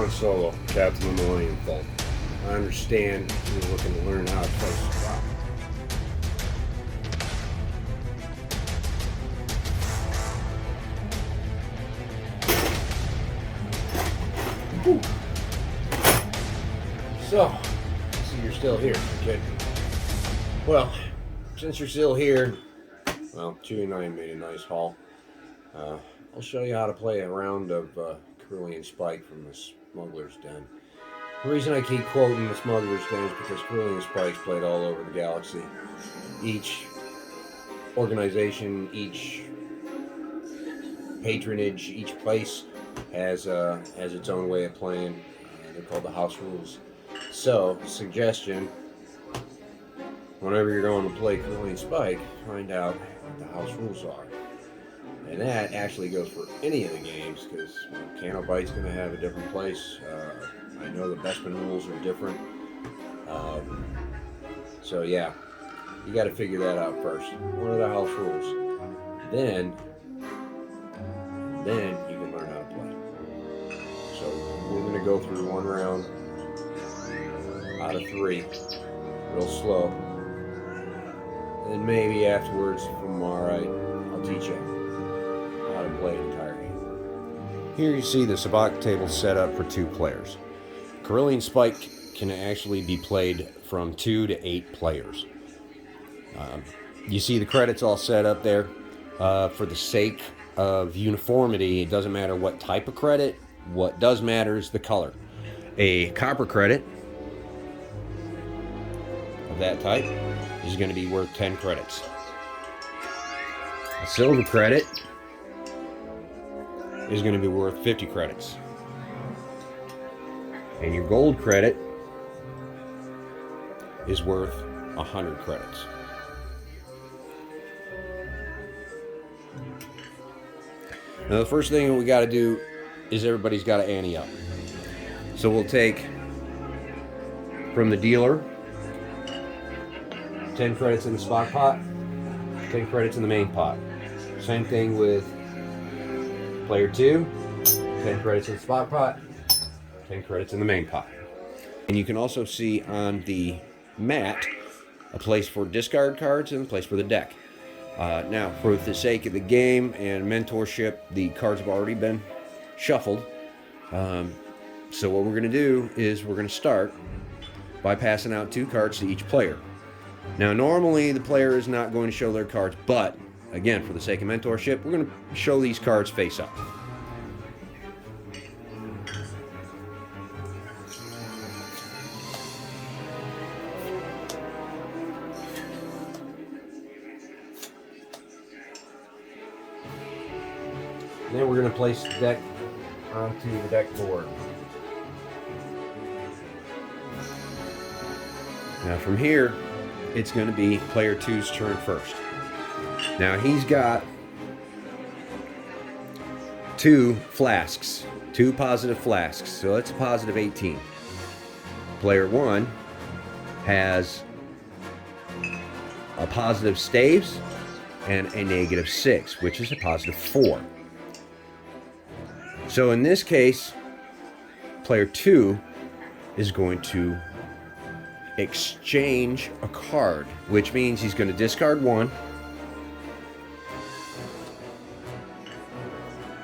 Han Solo, Captain of the Millennium Falcon. I understand you're looking to learn how to play Sabacc. So, you're still here, kid. Well, since you're still here, well, Chewie and I made a nice haul. I'll show you how to play a round of Corellian Spike from the Smuggler's Den. The reason I keep quoting the Smuggler's Den is because Corellian Spike's played all over the galaxy. Each organization, each patronage, each place has its own way of playing. They're called the house rules. So, suggestion, whenever you're going to play Corellian Spike, find out what the house rules are. And that actually goes for any of the games, because Canobite's going to have a different place. I know the Bespin rules are different. So yeah, you got to figure that out first. What are the house rules? Then you can learn how to play. So we're going to go through one round out of 3, real slow. And maybe afterwards, from alright, I'll teach you how to play an entire game. Here you see the Sabacc table set up for 2 players. Corellian Spike can actually be played from 2 to 8 players. You see the credits all set up there. For the sake of uniformity, it doesn't matter what type of credit. What does matter is the color. A copper credit of that type is going to be worth 10 credits. A silver credit is going to be worth 50 credits. And your gold credit is worth 100 credits. Now the first thing we got to do is everybody's got to ante up. So we'll take from the dealer 10 credits in the spot pot, 10 credits in the main pot. Same thing with player 2, 10 credits in the spot pot, 10 credits in the main pot. And you can also see on the mat a place for discard cards and a place for the deck. Now, for the sake of the game and mentorship, the cards have already been shuffled. So what we're going to do is we're going to start by passing out 2 cards to each player. Now, normally the player is not going to show their cards, but again, for the sake of mentorship, we're going to show these cards face up. Then we're going to place the deck onto the deck board. Now from here, it's going to be player 2's turn first. Now he's got 2 flasks, 2 positive flasks, so that's a positive 18. Player 1 has a positive staves and a negative 6, which is a positive 4. So in this case, player 2 is going to exchange a card, which means he's going to discard 1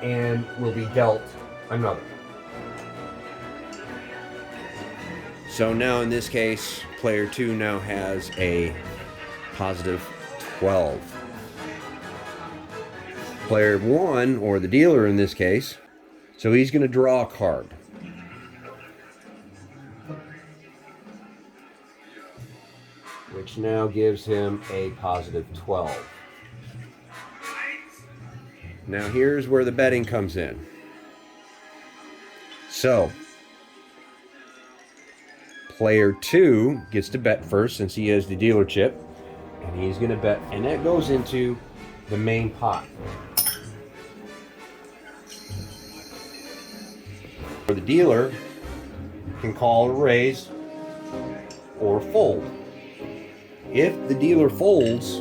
and will be dealt another. So now in this case, player 2 now has a positive 12. Player 1, or the dealer in this case, so he's going to draw a card. Which now gives him a positive 12. Now here's where the betting comes in. So, player 2 gets to bet first since he has the dealer chip. And he's going to bet, and that goes into the main pot. The dealer can call a raise or fold. If the dealer folds,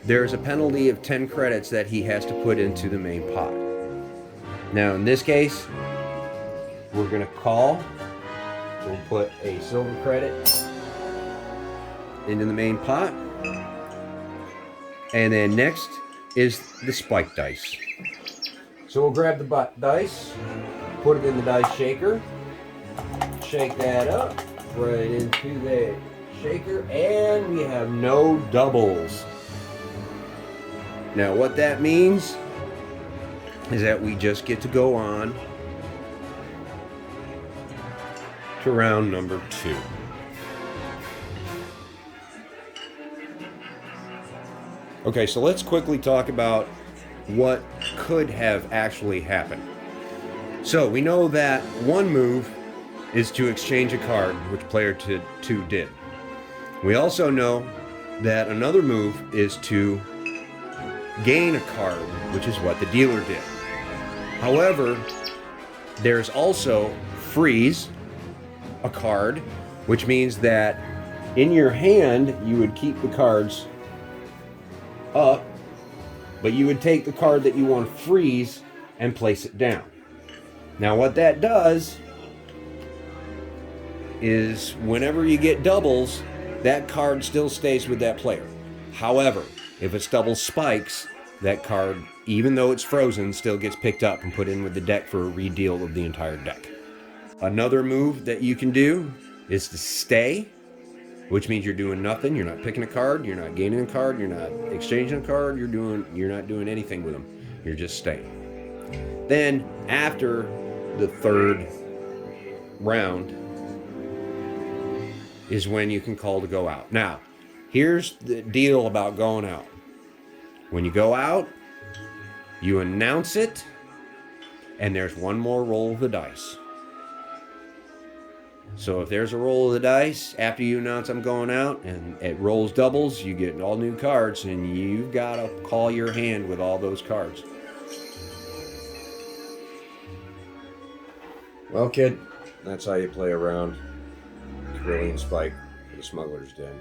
there's a penalty of 10 credits that he has to put into the main pot. Now in this case, we're going to call. So we'll put a silver credit into the main pot. And then next is the spike dice. So we'll grab the dice, put it in the dice shaker, shake that up right into the shaker, and we have no doubles. Now what that means is that we just get to go on to round number 2. Okay, so let's quickly talk about what could have actually happened. So we know that one move is to exchange a card, which player 2 did. We also know that another move is to gain a card, which is what the dealer did. However, there's also freeze a card, which means that in your hand you would keep the cards up, but you would take the card that you want to freeze and place it down. Now what that does is whenever you get doubles, that card still stays with that player. However, if it's double spikes, that card, even though it's frozen, still gets picked up and put in with the deck for a redeal of the entire deck. Another move that you can do is to stay, which means you're doing nothing. You're not picking a card, you're not gaining a card, you're not exchanging a card, you're not doing anything with them. You're just staying. Then after the third round is when you can call to go out. Now, here's the deal about going out. When you go out, you announce it, and there's one more roll of the dice. So if there's a roll of the dice after you announce I'm going out and it rolls doubles, you get all new cards, and you've got to call your hand with all those cards. Well, kid, that's how you play around Corellian Spike for the Smuggler's Den.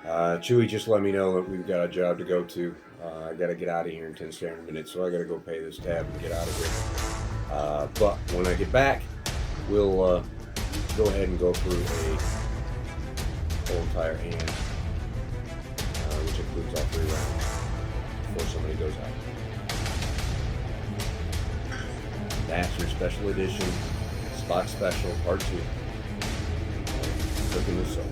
Chewy just let me know that we've got a job to go to. I got to get out of here in 10 standard minutes, so I got to go pay this tab and get out of here. But when I get back, we'll go ahead and go through a whole entire hand, which includes all 3 rounds before somebody goes out. That's your special edition Sabacc Special Part 2. Cooking the Soul.